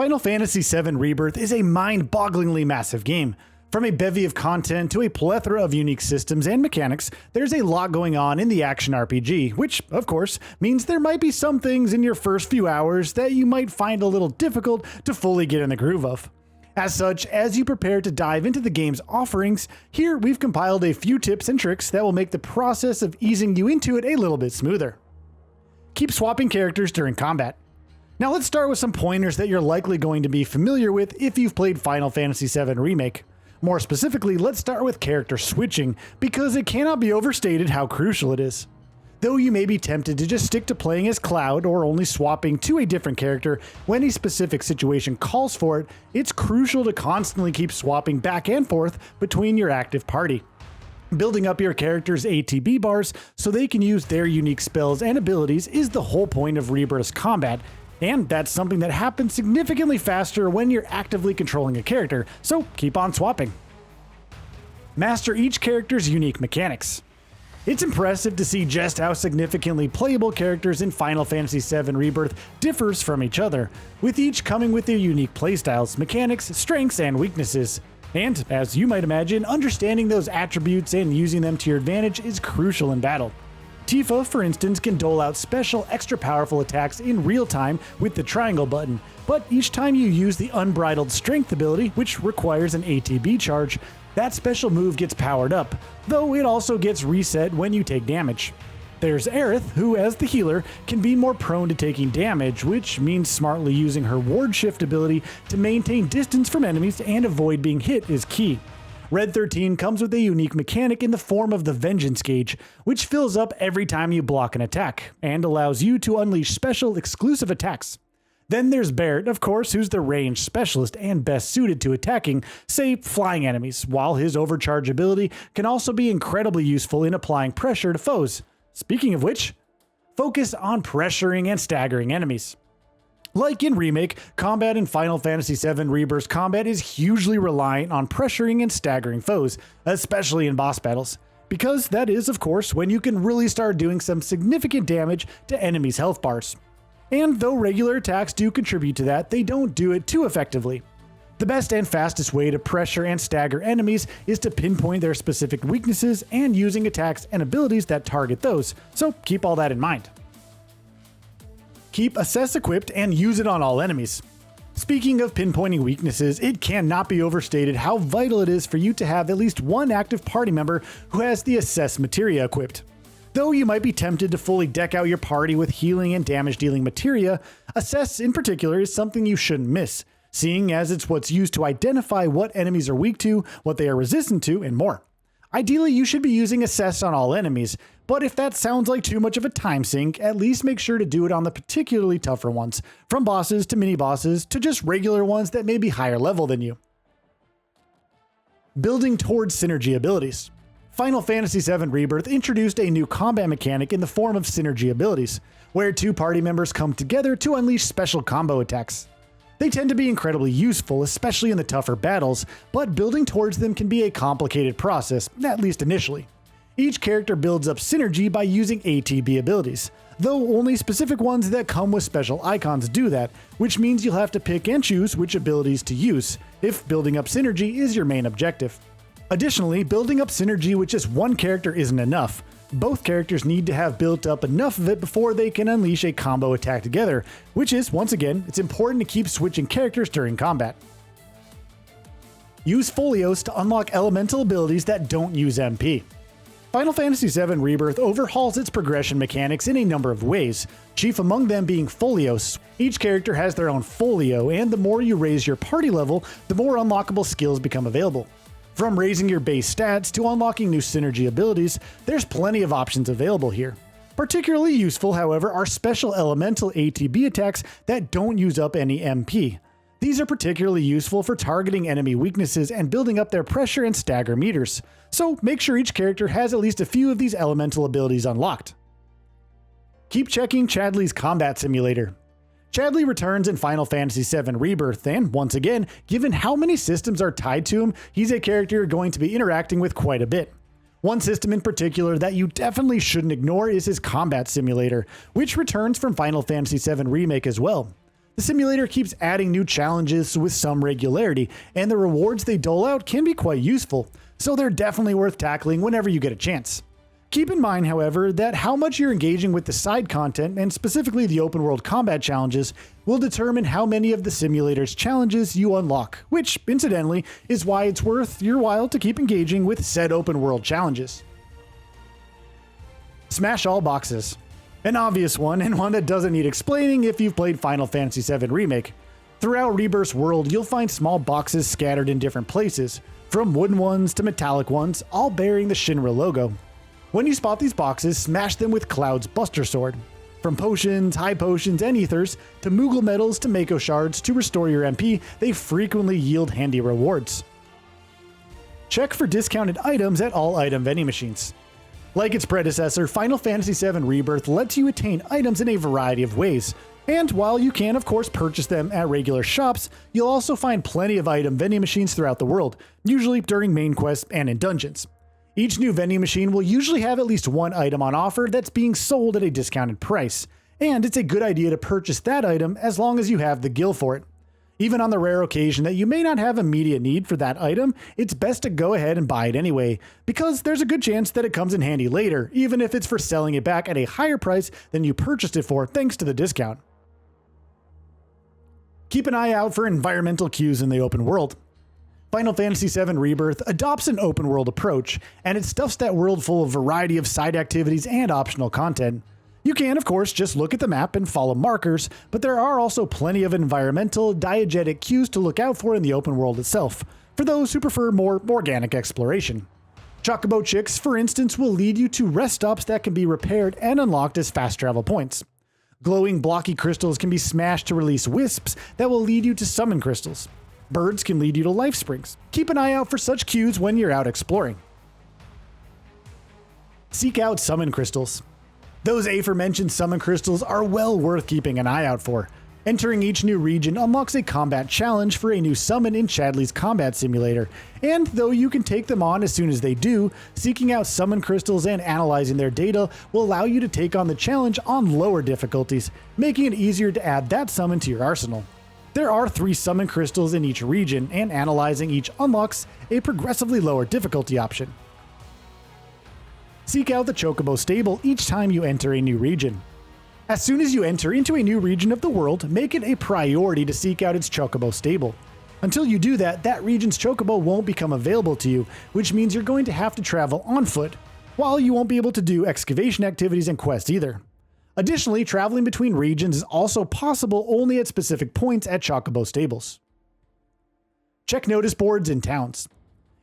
Final Fantasy VII Rebirth is a mind-bogglingly massive game. From a bevy of content to a plethora of unique systems and mechanics, there's a lot going on in the action RPG, which, of course, means there might be some things in your first few hours that you might find a little difficult to fully get in the groove of. As such, as you prepare to dive into the game's offerings, here we've compiled a few tips and tricks that will make the process of easing you into it a little bit smoother. Keep swapping characters during combat. Now let's start with some pointers that you're likely going to be familiar with if you've played Final Fantasy VII Remake. More specifically, let's start with character switching, because it cannot be overstated how crucial it is. Though you may be tempted to just stick to playing as Cloud or only swapping to a different character when a specific situation calls for it, it's crucial to constantly keep swapping back and forth between your active party. Building up your character's ATB bars so they can use their unique spells and abilities is the whole point of Rebirth's combat, and that's something that happens significantly faster when you're actively controlling a character, so keep on swapping. Master each character's unique mechanics. It's impressive to see just how significantly playable characters in Final Fantasy VII Rebirth differs from each other, with each coming with their unique playstyles, mechanics, strengths, and weaknesses. And, as you might imagine, understanding those attributes and using them to your advantage is crucial in battle. Tifa, for instance, can dole out special extra powerful attacks in real time with the triangle button, but each time you use the Unbridled Strength ability, which requires an ATB charge, that special move gets powered up, though it also gets reset when you take damage. There's Aerith, who as the healer can be more prone to taking damage, which means smartly using her ward shift ability to maintain distance from enemies and avoid being hit is key. Red 13 comes with a unique mechanic in the form of the Vengeance Gauge, which fills up every time you block an attack, and allows you to unleash special exclusive attacks. Then there's Barret, of course, who's the ranged specialist and best suited to attacking, say, flying enemies, while his overcharge ability can also be incredibly useful in applying pressure to foes. Speaking of which, focus on pressuring and staggering enemies. Like in Remake, combat in Final Fantasy VII Rebirth's combat is hugely reliant on pressuring and staggering foes, especially in boss battles, because that is, of course, when you can really start doing some significant damage to enemies' health bars. And though regular attacks do contribute to that, they don't do it too effectively. The best and fastest way to pressure and stagger enemies is to pinpoint their specific weaknesses and using attacks and abilities that target those, so keep all that in mind. Keep Assess equipped and use it on all enemies. Speaking of pinpointing weaknesses, it cannot be overstated how vital it is for you to have at least one active party member who has the Assess materia equipped. Though you might be tempted to fully deck out your party with healing and damage dealing materia, Assess in particular is something you shouldn't miss, seeing as it's what's used to identify what enemies are weak to, what they are resistant to, and more. Ideally, you should be using Assess on all enemies, but if that sounds like too much of a time sink, at least make sure to do it on the particularly tougher ones, from bosses to mini-bosses to just regular ones that may be higher level than you. Building towards synergy abilities. Final Fantasy VII Rebirth introduced a new combat mechanic in the form of synergy abilities, where two party members come together to unleash special combo attacks. They tend to be incredibly useful, especially in the tougher battles, but building towards them can be a complicated process, at least initially. Each character builds up synergy by using ATB abilities, though only specific ones that come with special icons do that, which means you'll have to pick and choose which abilities to use, if building up synergy is your main objective. Additionally, building up synergy with just one character isn't enough. Both characters need to have built up enough of it before they can unleash a combo attack together, which is, once again, it's important to keep switching characters during combat. Use Folios to unlock elemental abilities that don't use MP. Final Fantasy VII Rebirth overhauls its progression mechanics in a number of ways, chief among them being Folios. Each character has their own folio, and the more you raise your party level, the more unlockable skills become available. From raising your base stats to unlocking new synergy abilities, there's plenty of options available here. Particularly useful, however, are special elemental ATB attacks that don't use up any MP. These are particularly useful for targeting enemy weaknesses and building up their pressure and stagger meters, so make sure each character has at least a few of these elemental abilities unlocked. Keep checking Chadley's combat simulator. Chadley returns in Final Fantasy VII Rebirth, and once again, given how many systems are tied to him, he's a character you're going to be interacting with quite a bit. One system in particular that you definitely shouldn't ignore is his combat simulator, which returns from Final Fantasy VII Remake as well. The simulator keeps adding new challenges with some regularity, and the rewards they dole out can be quite useful, so they're definitely worth tackling whenever you get a chance. Keep in mind, however, that how much you're engaging with the side content, and specifically the open world combat challenges, will determine how many of the simulator's challenges you unlock, which, incidentally, is why it's worth your while to keep engaging with said open world challenges. Smash all boxes. An obvious one, and one that doesn't need explaining if you've played Final Fantasy VII Remake. Throughout Rebirth's world, you'll find small boxes scattered in different places, from wooden ones to metallic ones, all bearing the Shinra logo. When you spot these boxes, smash them with Cloud's Buster Sword. From potions, high potions, and ethers, to Moogle medals to Mako shards to restore your MP, they frequently yield handy rewards. Check for discounted items at all item vending machines. Like its predecessor, Final Fantasy VII Rebirth lets you attain items in a variety of ways, and while you can of course purchase them at regular shops, you'll also find plenty of item vending machines throughout the world, usually during main quests and in dungeons. Each new vending machine will usually have at least one item on offer that's being sold at a discounted price, and it's a good idea to purchase that item as long as you have the gil for it. Even on the rare occasion that you may not have immediate need for that item, it's best to go ahead and buy it anyway, because there's a good chance that it comes in handy later, even if it's for selling it back at a higher price than you purchased it for thanks to the discount. Keep an eye out for environmental cues in the open world. Final Fantasy VII Rebirth adopts an open world approach, and it stuffs that world full of variety of side activities and optional content. You can, of course, just look at the map and follow markers, but there are also plenty of environmental, diegetic cues to look out for in the open world itself, for those who prefer more organic exploration. Chocobo Chicks, for instance, will lead you to rest stops that can be repaired and unlocked as fast travel points. Glowing blocky crystals can be smashed to release wisps that will lead you to summon crystals. Birds can lead you to life springs. Keep an eye out for such cues when you're out exploring. Seek out summon crystals. Those aforementioned summon crystals are well worth keeping an eye out for. Entering each new region unlocks a combat challenge for a new summon in Chadley's Combat Simulator, and though you can take them on as soon as they do, seeking out summon crystals and analyzing their data will allow you to take on the challenge on lower difficulties, making it easier to add that summon to your arsenal. There are 3 summon crystals in each region, and analyzing each unlocks a progressively lower difficulty option. Seek out the Chocobo Stable each time you enter a new region. As soon as you enter into a new region of the world, make it a priority to seek out its Chocobo Stable. Until you do that, that region's Chocobo won't become available to you, which means you're going to have to travel on foot, while you won't be able to do excavation activities and quests either. Additionally, traveling between regions is also possible only at specific points at Chocobo Stables. Check notice boards in towns.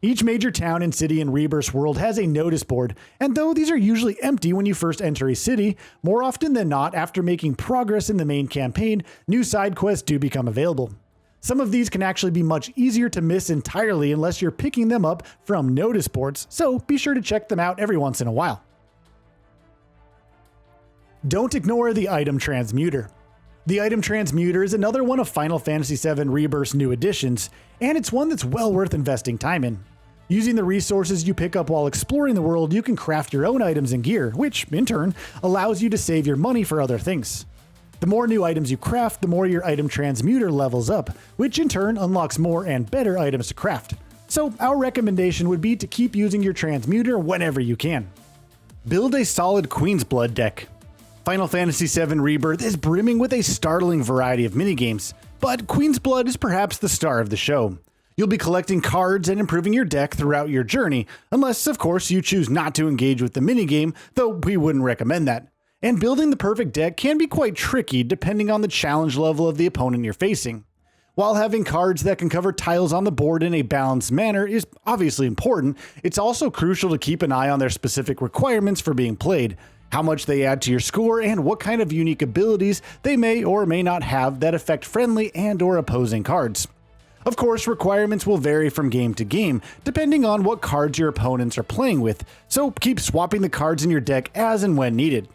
Each major town and city in Rebirth's world has a notice board, and though these are usually empty when you first enter a city, more often than not, after making progress in the main campaign, new side quests do become available. Some of these can actually be much easier to miss entirely unless you're picking them up from notice boards, so be sure to check them out every once in a while. Don't ignore the item transmuter. The item transmuter is another one of Final Fantasy VII Rebirth's new additions, and it's one that's well worth investing time in. Using the resources you pick up while exploring the world, you can craft your own items and gear, which, in turn, allows you to save your money for other things. The more new items you craft, the more your item transmuter levels up, which in turn unlocks more and better items to craft. So our recommendation would be to keep using your transmuter whenever you can. Build a solid Queen's Blood deck. Final Fantasy VII Rebirth is brimming with a startling variety of minigames, but Queen's Blood is perhaps the star of the show. You'll be collecting cards and improving your deck throughout your journey, unless of course you choose not to engage with the minigame, though we wouldn't recommend that. And building the perfect deck can be quite tricky depending on the challenge level of the opponent you're facing. While having cards that can cover tiles on the board in a balanced manner is obviously important, it's also crucial to keep an eye on their specific requirements for being played, how much they add to your score, and what kind of unique abilities they may or may not have that affect friendly and or opposing cards. Of course, requirements will vary from game to game, depending on what cards your opponents are playing with, so keep swapping the cards in your deck as and when needed.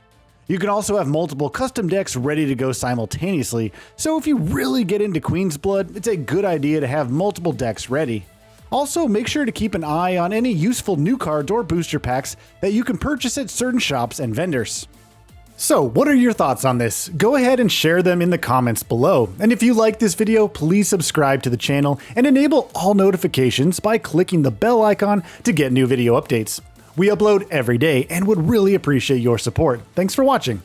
You can also have multiple custom decks ready to go simultaneously, so if you really get into Queen's Blood, it's a good idea to have multiple decks ready. Also, make sure to keep an eye on any useful new cards or booster packs that you can purchase at certain shops and vendors. So, what are your thoughts on this? Go ahead and share them in the comments below. And if you like this video, please subscribe to the channel and enable all notifications by clicking the bell icon to get new video updates. We upload every day and would really appreciate your support. Thanks for watching.